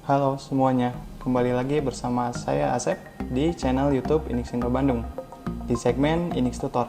Halo semuanya, kembali lagi bersama saya Asep di channel YouTube Inixindo Bandung di segmen Inix Tutor.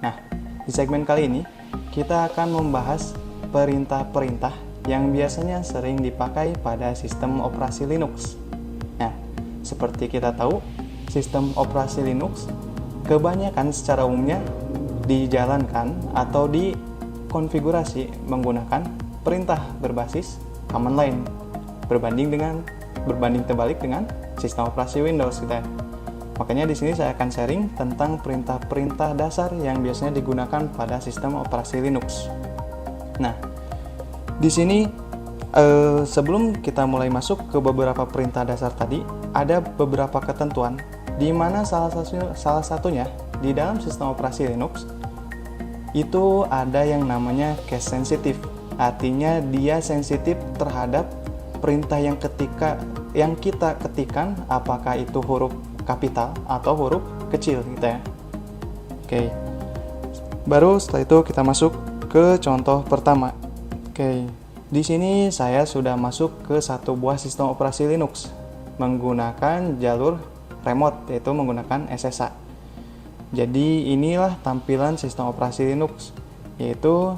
Nah, di segmen kali ini kita akan membahas perintah-perintah yang biasanya sering dipakai pada sistem operasi Linux. Nah, seperti kita tahu, sistem operasi Linux kebanyakan secara umumnya dijalankan atau dikonfigurasi menggunakan perintah berbasis command line berbanding terbalik dengan sistem operasi Windows gitu ya. Makanya di sini saya akan sharing tentang perintah-perintah dasar yang biasanya digunakan pada sistem operasi Linux. Nah, di sini sebelum kita mulai masuk ke beberapa perintah dasar tadi, ada beberapa ketentuan di mana salah satunya di dalam sistem operasi Linux itu ada yang namanya case sensitive. Artinya dia sensitif terhadap perintah yang kita ketikkan, apakah itu huruf kapital atau huruf kecil gitu ya. Oke. Baru setelah itu kita masuk ke contoh pertama. Oke. Di sini saya sudah masuk ke satu buah sistem operasi Linux menggunakan jalur remote, yaitu menggunakan SSH. Jadi inilah tampilan sistem operasi Linux, yaitu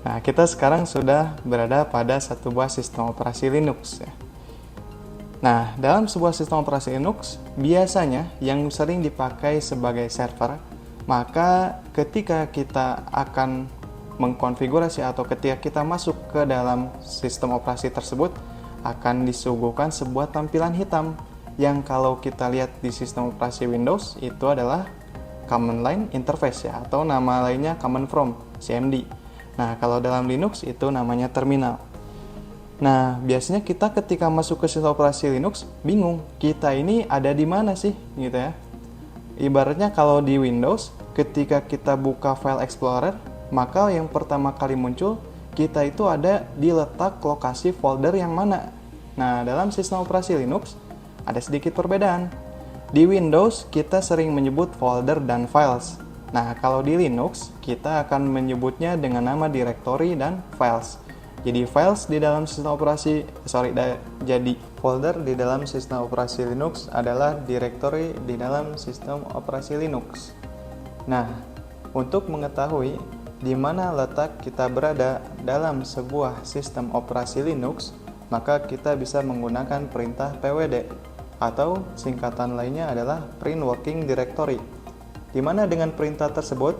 Nah, kita sekarang sudah berada pada satu buah sistem operasi Linux ya. Nah, dalam sebuah sistem operasi Linux, biasanya yang sering dipakai sebagai server, maka ketika kita akan mengkonfigurasi atau ketika kita masuk ke dalam sistem operasi tersebut, akan disuguhkan sebuah tampilan hitam yang kalau kita lihat di sistem operasi Windows itu adalah Command Line Interface ya, atau nama lainnya Command From, CMD. Nah, kalau dalam Linux itu namanya terminal. Nah, biasanya kita ketika masuk ke sistem operasi Linux bingung, kita ini ada di mana sih gitu ya. Ibaratnya kalau di Windows, ketika kita buka File Explorer, maka yang pertama kali muncul kita itu ada di letak lokasi folder yang mana. Nah, dalam sistem operasi Linux ada sedikit perbedaan. Di Windows kita sering menyebut folder dan files. Nah, kalau di Linux, kita akan menyebutnya dengan nama directory dan files. Jadi files di dalam sistem operasi, jadi folder di dalam sistem operasi Linux adalah directory di dalam sistem operasi Linux. Nah, untuk mengetahui di mana letak kita berada dalam sebuah sistem operasi Linux, maka kita bisa menggunakan perintah pwd, atau singkatan lainnya adalah print working directory. Di mana dengan perintah tersebut,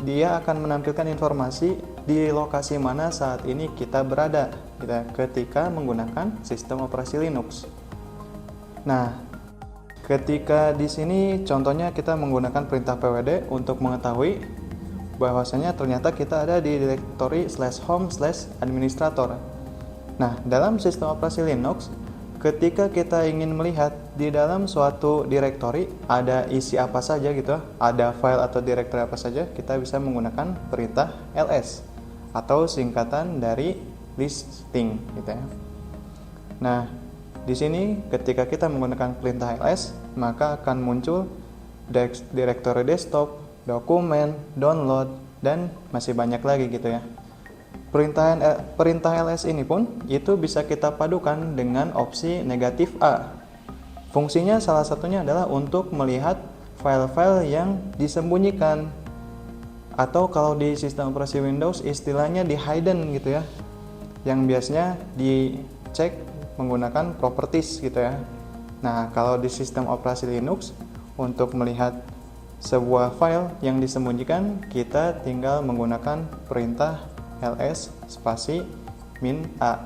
dia akan menampilkan informasi di lokasi mana saat ini kita berada ketika menggunakan sistem operasi Linux. Nah, ketika di sini contohnya kita menggunakan perintah pwd untuk mengetahui bahwasanya ternyata kita ada di directory /home/administrator. Nah, dalam sistem operasi Linux, ketika kita ingin melihat di dalam suatu directory ada isi apa saja gitu, ada file atau directory apa saja, kita bisa menggunakan perintah ls atau singkatan dari listing gitu ya. Nah, di sini ketika kita menggunakan perintah ls, maka akan muncul directory desktop, dokumen, download, dan masih banyak lagi gitu ya. Perintah ls ini pun itu bisa kita padukan dengan opsi negatif A. Fungsinya salah satunya adalah untuk melihat file-file yang disembunyikan, atau kalau di sistem operasi Windows istilahnya di hidden gitu ya, yang biasanya dicek menggunakan properties gitu ya. Nah, kalau di sistem operasi Linux, untuk melihat sebuah file yang disembunyikan, kita tinggal menggunakan perintah ls spasi -a.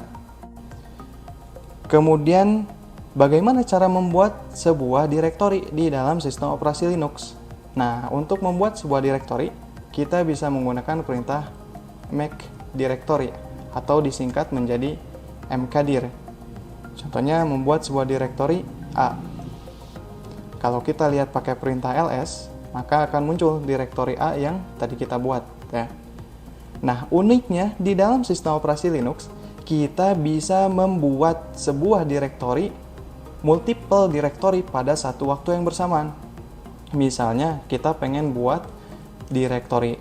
Kemudian bagaimana cara membuat sebuah directory di dalam sistem operasi Linux? Nah, untuk membuat sebuah directory, kita bisa menggunakan perintah make directory atau disingkat menjadi mkdir. Contohnya membuat sebuah directory A. Kalau kita lihat pakai perintah ls, maka akan muncul directory A yang tadi kita buat ya. Nah, uniknya di dalam sistem operasi Linux, kita bisa membuat sebuah directory, multiple directory pada satu waktu yang bersamaan. Misalnya, kita pengen buat directory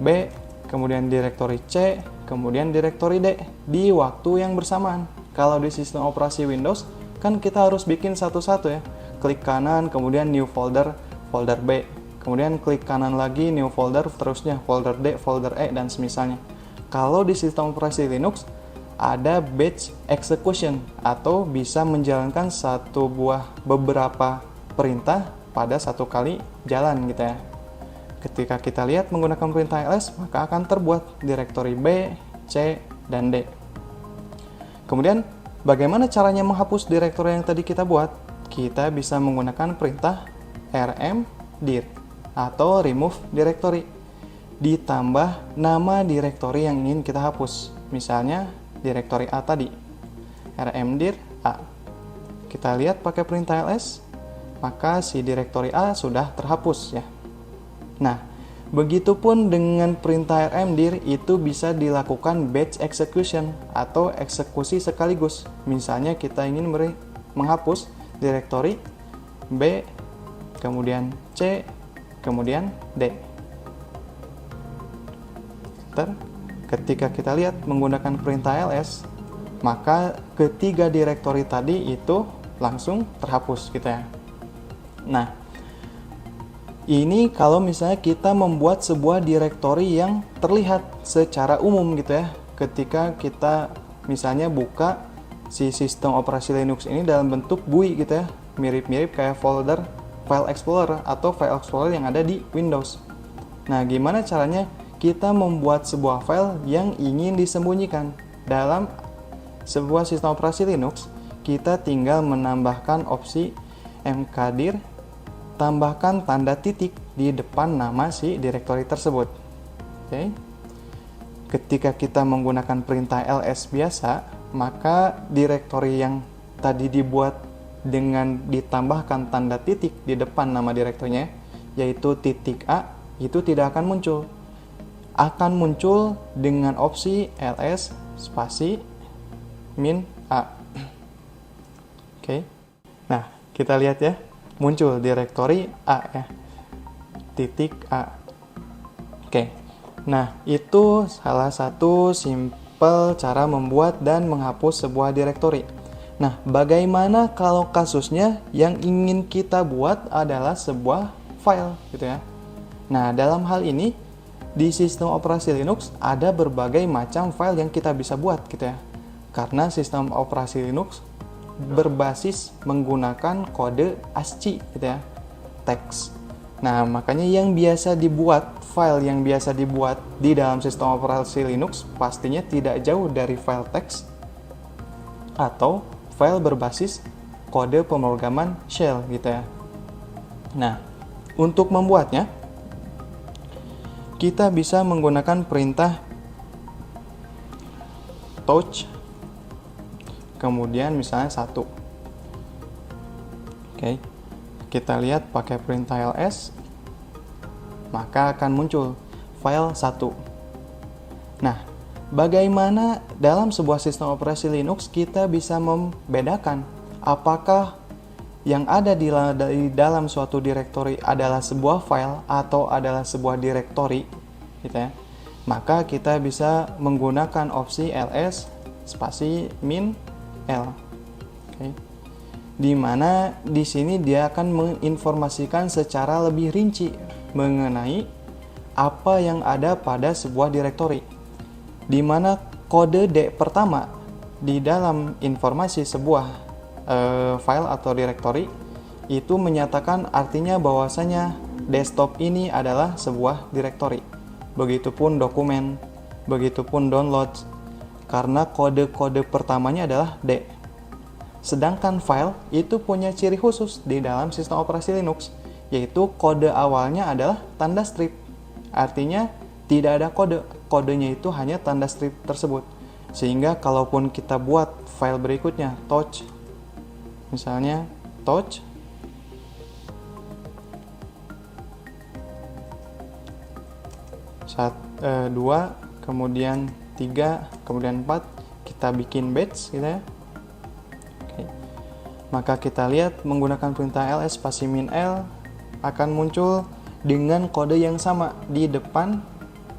B kemudian direktori C, kemudian direktori D di waktu yang bersamaan. Kalau di sistem operasi Windows, kan kita harus bikin satu-satu ya. Klik kanan, kemudian new folder, folder B. Kemudian klik kanan lagi, new folder, terusnya folder D, folder E, dan semisalnya. Kalau di sistem operasi Linux, ada batch execution atau bisa menjalankan beberapa perintah pada satu kali jalan gitu ya. Ketika kita lihat menggunakan perintah ls, maka akan terbuat direktori B, C, dan D. Kemudian, bagaimana caranya menghapus direktori yang tadi kita buat? Kita bisa menggunakan perintah rmdir atau remove directory ditambah nama direktori yang ingin kita hapus. Misalnya direktori A tadi, rmdir A. Kita lihat pakai perintah ls, maka si direktori A sudah terhapus ya. Nah, begitupun dengan perintah rmdir itu bisa dilakukan batch execution atau eksekusi sekaligus. Misalnya kita ingin menghapus direktori B, kemudian C, kemudian D. Ketika kita lihat menggunakan perintah ls, maka ketiga direktori tadi itu langsung terhapus gitu ya. Nah, ini kalau misalnya kita membuat sebuah direktori yang terlihat secara umum gitu ya. Ketika kita misalnya buka si sistem operasi Linux ini dalam bentuk GUI gitu ya. Mirip-mirip kayak folder file explorer atau file explorer yang ada di Windows. Nah, gimana caranya kita membuat sebuah file yang ingin disembunyikan? Dalam sebuah sistem operasi Linux, kita tinggal menambahkan opsi mkdir, tambahkan tanda titik di depan nama si direktori tersebut. Oke. Ketika kita menggunakan perintah ls biasa, maka direktori yang tadi dibuat dengan ditambahkan tanda titik di depan nama direktorinya, yaitu titik A, itu tidak akan muncul. Akan muncul dengan opsi ls spasi min A. Oke. Nah, kita lihat ya, muncul direktori A ya. Titik A. Oke. Nah, itu salah satu simple cara membuat dan menghapus sebuah direktori. Nah, bagaimana kalau kasusnya yang ingin kita buat adalah sebuah file gitu ya. Nah, dalam hal ini di sistem operasi Linux ada berbagai macam file yang kita bisa buat gitu ya. Karena sistem operasi Linux berbasis menggunakan kode ASCII gitu ya, teks. Nah, makanya file yang biasa dibuat di dalam sistem operasi Linux pastinya tidak jauh dari file teks atau file berbasis kode pemrograman shell gitu ya. Nah, untuk membuatnya kita bisa menggunakan perintah touch, kemudian misalnya 1. Oke, kita lihat pakai perintah ls, maka akan muncul file 1. Nah, bagaimana dalam sebuah sistem operasi Linux kita bisa membedakan apakah yang ada di dalam suatu direktori adalah sebuah file atau adalah sebuah direktori gitu ya. Maka kita bisa menggunakan opsi ls spasi min l. Oke. Di mana di sini dia akan menginformasikan secara lebih rinci mengenai apa yang ada pada sebuah direktori. Di mana kode D pertama di dalam informasi sebuah file atau directory itu menyatakan artinya bahwasanya desktop ini adalah sebuah directory. Begitupun dokumen, begitupun download, karena kode-kode pertamanya adalah D. Sedangkan file itu punya ciri khusus di dalam sistem operasi Linux, yaitu kode awalnya adalah tanda strip. Artinya tidak ada kode, kodenya itu hanya tanda strip tersebut. Sehingga kalaupun kita buat file berikutnya, touch, misalnya touch 2, kemudian 3, kemudian 4, kita bikin batch gitu ya. Oke. Maka kita lihat menggunakan perintah ls spasi min l akan muncul dengan kode yang sama di depan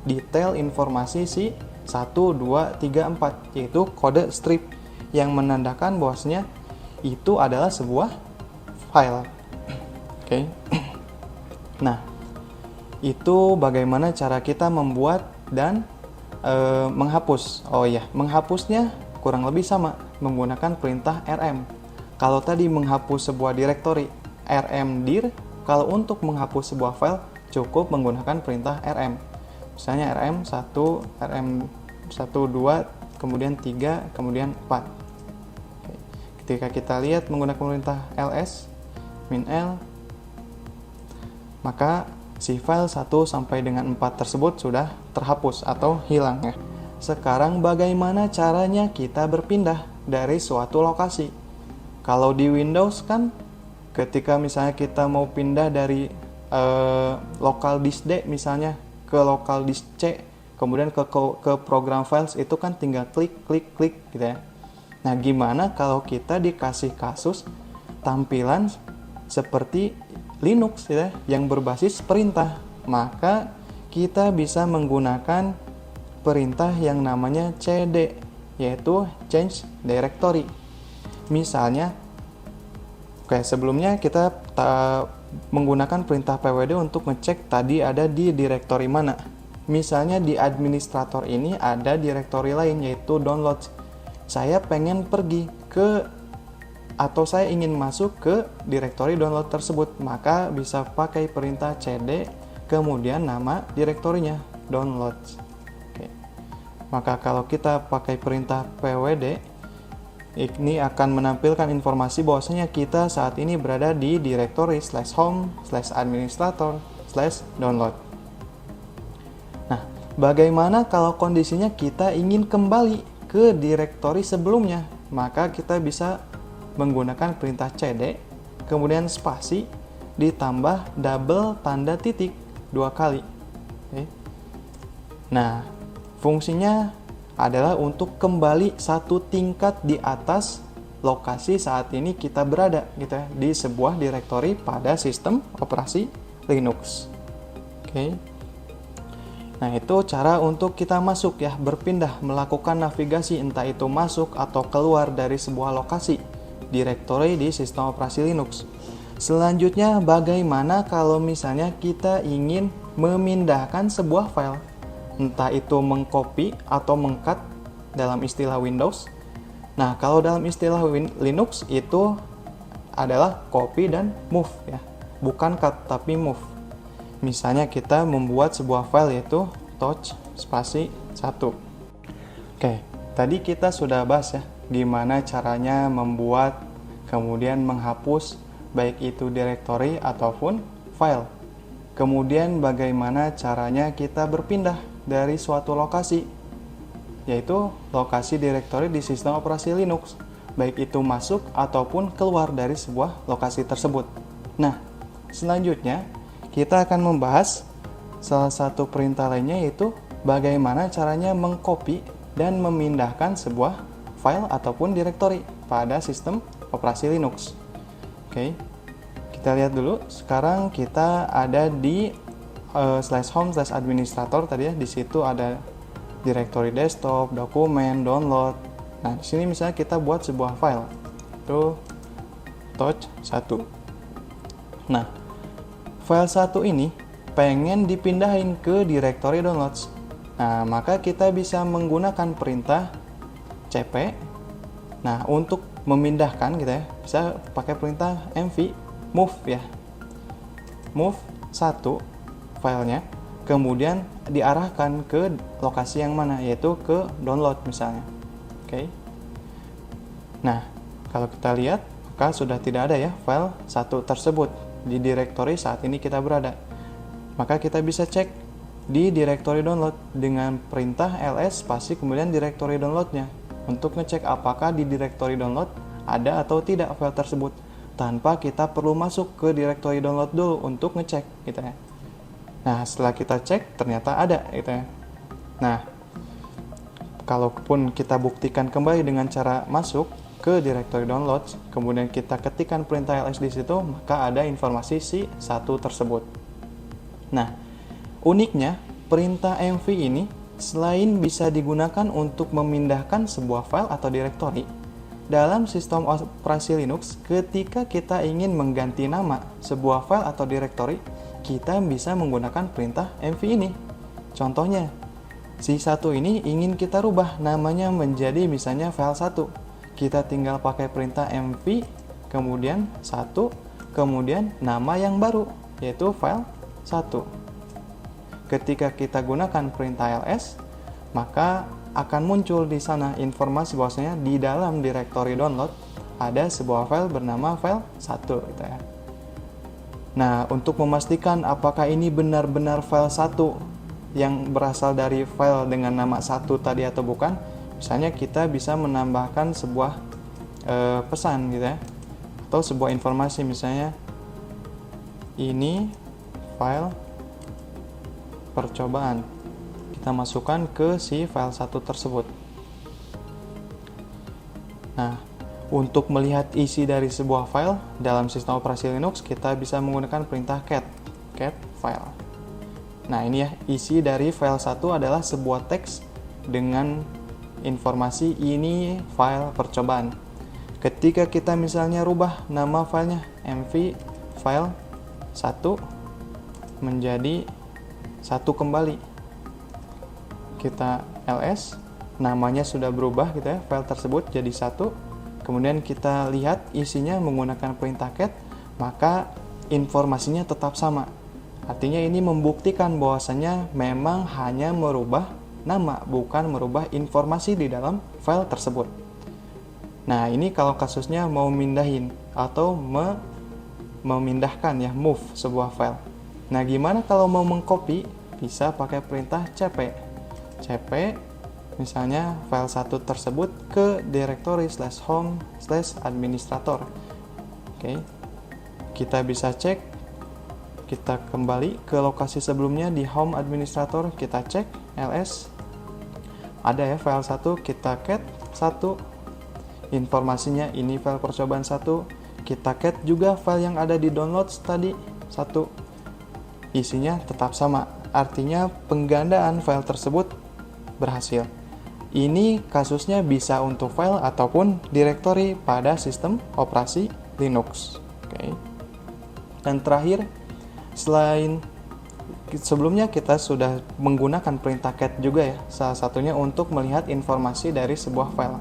detail informasi si 1, 2, 3, 4, yaitu kode strip yang menandakan bahwasanya itu adalah sebuah file. Oke. Nah, itu bagaimana cara kita membuat dan menghapus. Oh iya, menghapusnya kurang lebih sama menggunakan perintah rm. Kalau tadi menghapus sebuah directory rmdir, kalau untuk menghapus sebuah file cukup menggunakan perintah rm. Misalnya rm1, rm1, 2, kemudian 3, kemudian 4. Oke. Ketika kita lihat menggunakan perintah ls -l, maka si file 1 sampai dengan 4 tersebut sudah terhapus atau hilang ya. Sekarang bagaimana caranya kita berpindah dari suatu lokasi? Kalau di Windows kan ketika misalnya kita mau pindah dari local disk D misalnya ke local disk C, kemudian ke program files, itu kan tinggal klik gitu ya. Nah, gimana kalau kita dikasih kasus tampilan seperti Linux ya, yang berbasis perintah? Maka kita bisa menggunakan perintah yang namanya cd, yaitu change directory. Misalnya, sebelumnya kita menggunakan perintah pwd untuk ngecek tadi ada di direktori mana. Misalnya di administrator ini ada direktori lain yaitu download. Saya pengen pergi atau saya ingin masuk ke direktori download tersebut, maka bisa pakai perintah cd kemudian nama direktorinya download. Oke. Maka kalau kita pakai perintah pwd, ini akan menampilkan informasi bahwasanya kita saat ini berada di direktori /home/administrator/download. Nah, bagaimana kalau kondisinya kita ingin kembali ke direktori sebelumnya? Maka kita bisa menggunakan perintah cd, kemudian spasi, ditambah double tanda titik 2 kali. Oke. Nah, fungsinya adalah untuk kembali satu tingkat di atas lokasi saat ini kita berada gitu ya, di sebuah direktori pada sistem operasi Linux. Oke. Nah, itu cara untuk kita masuk ya, berpindah, melakukan navigasi entah itu masuk atau keluar dari sebuah lokasi direktori di sistem operasi Linux. Selanjutnya, bagaimana kalau misalnya kita ingin memindahkan sebuah file? Entah itu mengcopy atau meng-cut dalam istilah Windows. Nah, kalau dalam istilah Linux itu adalah copy dan move ya. Bukan cut tapi move. Misalnya kita membuat sebuah file yaitu touch spasi 1. Oke, tadi kita sudah bahas ya gimana caranya membuat kemudian menghapus baik itu directory ataupun file. Kemudian bagaimana caranya kita berpindah dari suatu lokasi, yaitu lokasi direktori di sistem operasi Linux, baik itu masuk ataupun keluar dari sebuah lokasi tersebut. Nah, selanjutnya kita akan membahas salah satu perintah lainnya, yaitu bagaimana caranya mengcopy dan memindahkan sebuah file ataupun direktori pada sistem operasi Linux. Oke, kita lihat dulu. Sekarang kita ada di /home/administrator tadi ya. Di situ ada direktori desktop, dokumen, download. Nah, di sini misalnya kita buat sebuah file. Itu touch 1. Nah, file 1 ini pengen dipindahin ke direktori downloads. Nah, maka kita bisa menggunakan perintah cp. Nah, untuk memindahkan gitu ya, bisa pakai perintah mv move ya. Move 1 filenya, kemudian diarahkan ke lokasi yang mana, yaitu ke download misalnya. Oke. Nah, kalau kita lihat, maka sudah tidak ada ya file 1 tersebut di direktori saat ini kita berada. Maka kita bisa cek di direktori download dengan perintah ls spasi kemudian direktori downloadnya untuk ngecek apakah di direktori download ada atau tidak file tersebut, tanpa kita perlu masuk ke direktori download dulu untuk ngecek gitu ya. Nah, setelah kita cek ternyata ada gitu ya. Nah, kalaupun kita buktikan kembali dengan cara masuk ke direktori download, kemudian kita ketikkan perintah ls di situ, maka ada informasi si 1 tersebut. Nah, uniknya perintah mv ini selain bisa digunakan untuk memindahkan sebuah file atau direktori, dalam sistem operasi Linux, ketika kita ingin mengganti nama sebuah file atau direktori, kita bisa menggunakan perintah mv ini. Contohnya, si satu ini ingin kita rubah namanya menjadi misalnya file 1. Kita tinggal pakai perintah mv, kemudian 1, kemudian nama yang baru, yaitu file 1. Ketika kita gunakan perintah ls, maka akan muncul di sana informasi bahwasanya di dalam direktori download ada sebuah file bernama file 1 gitu ya. Nah, untuk memastikan apakah ini benar-benar file 1 yang berasal dari file dengan nama 1 tadi atau bukan, misalnya kita bisa menambahkan sebuah pesan gitu ya, atau sebuah informasi, misalnya ini file percobaan, kita masukkan ke si file 1 tersebut. Nah, untuk melihat isi dari sebuah file dalam sistem operasi Linux, kita bisa menggunakan perintah cat file. Nah, ini ya, isi dari file 1 adalah sebuah teks dengan informasi ini file percobaan. Ketika kita misalnya rubah nama filenya mv file 1 menjadi 1 kembali, kita ls, namanya sudah berubah gitu ya, file tersebut jadi 1. Kemudian kita lihat isinya menggunakan perintah cat, maka informasinya tetap sama. Artinya ini membuktikan bahwasanya memang hanya merubah nama, bukan merubah informasi di dalam file tersebut. Nah, ini kalau kasusnya mau mindahin atau memindahkan ya, move sebuah file. Nah, gimana kalau mau mengcopy? Bisa pakai perintah cp misalnya file 1 tersebut ke direktori /home/administrator. Oke. Kita bisa cek, kita kembali ke lokasi sebelumnya di home administrator, kita cek ls, ada ya file 1, kita cat 1, informasinya ini file percobaan 1, kita cat juga file yang ada di downloads tadi 1, isinya tetap sama, artinya penggandaan file tersebut berhasil. Ini kasusnya bisa untuk file ataupun direktori pada sistem operasi Linux. Oke. Dan terakhir, sebelumnya kita sudah menggunakan perintah cat juga ya, salah satunya untuk melihat informasi dari sebuah file.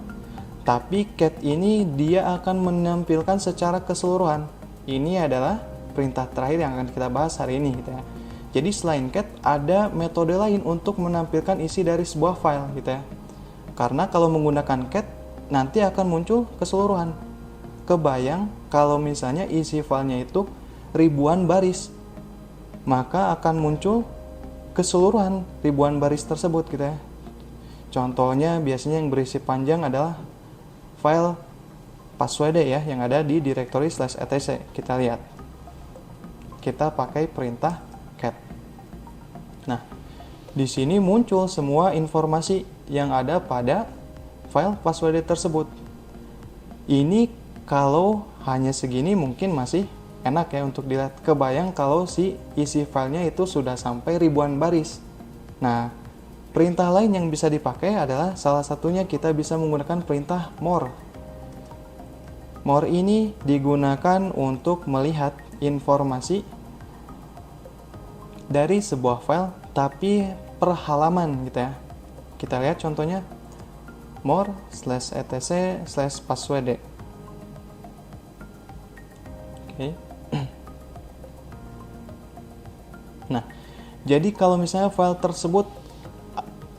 Tapi cat ini dia akan menampilkan secara keseluruhan. Ini adalah perintah terakhir yang akan kita bahas hari ini gitu ya. Jadi selain cat ada metode lain untuk menampilkan isi dari sebuah file gitu ya. Karena kalau menggunakan cat nanti akan muncul keseluruhan. Kebayang kalau misalnya isi filenya itu ribuan baris, maka akan muncul keseluruhan ribuan baris tersebut gitu ya. Contohnya biasanya yang berisi panjang adalah file password ya yang ada di direktori /etc. Kita lihat. Kita pakai perintah cat. Nah, di sini muncul semua informasi yang ada pada file password tersebut. Ini kalau hanya segini mungkin masih enak ya untuk dilihat. Kebayang kalau si isi filenya itu sudah sampai ribuan baris. Nah, perintah lain yang bisa dipakai adalah salah satunya kita bisa menggunakan perintah more. More ini digunakan untuk melihat informasi dari sebuah file tapi per halaman gitu ya. Kita lihat contohnya more/etc/password. Oke. Nah, jadi kalau misalnya file tersebut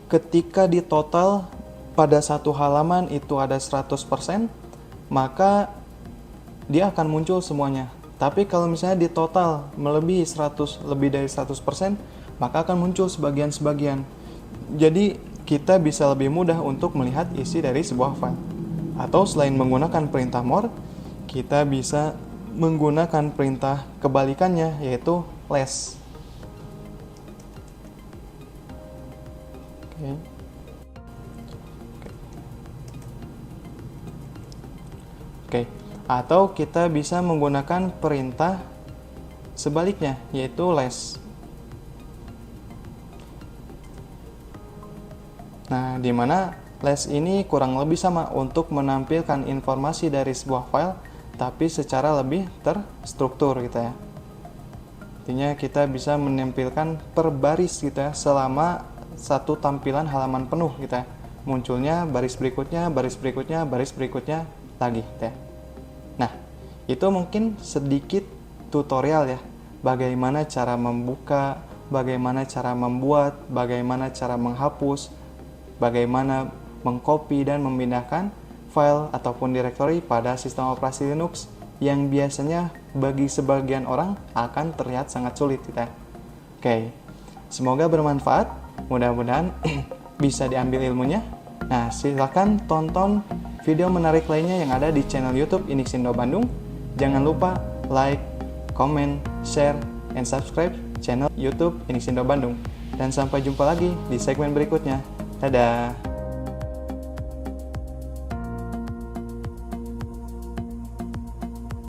ketika ditotal pada satu halaman itu ada 100%, maka dia akan muncul semuanya. Tapi kalau misalnya di total melebihi 100, lebih dari 100%, maka akan muncul sebagian-sebagian. Jadi kita bisa lebih mudah untuk melihat isi dari sebuah file. Atau selain menggunakan perintah more, kita bisa menggunakan perintah kebalikannya, yaitu less. Oke. Atau kita bisa menggunakan perintah sebaliknya, yaitu less. Nah, di mana list ini kurang lebih sama untuk menampilkan informasi dari sebuah file, tapi secara lebih terstruktur gitu ya. Artinya kita bisa menampilkan per baris gitu ya, selama satu tampilan halaman penuh gitu ya. Munculnya baris berikutnya, baris berikutnya, baris berikutnya lagi gitu ya. Nah, itu mungkin sedikit tutorial ya, bagaimana cara membuka, bagaimana cara membuat, bagaimana cara menghapus, bagaimana mengcopy dan memindahkan file ataupun directory pada sistem operasi Linux yang biasanya bagi sebagian orang akan terlihat sangat sulit gitu ya. Oke, semoga bermanfaat, mudah-mudahan bisa diambil ilmunya. Nah, silakan tonton video menarik lainnya yang ada di channel YouTube Inixindo Bandung. Jangan lupa like, comment, share, and subscribe channel YouTube Inixindo Bandung. Dan sampai jumpa lagi di segmen berikutnya. Dadah!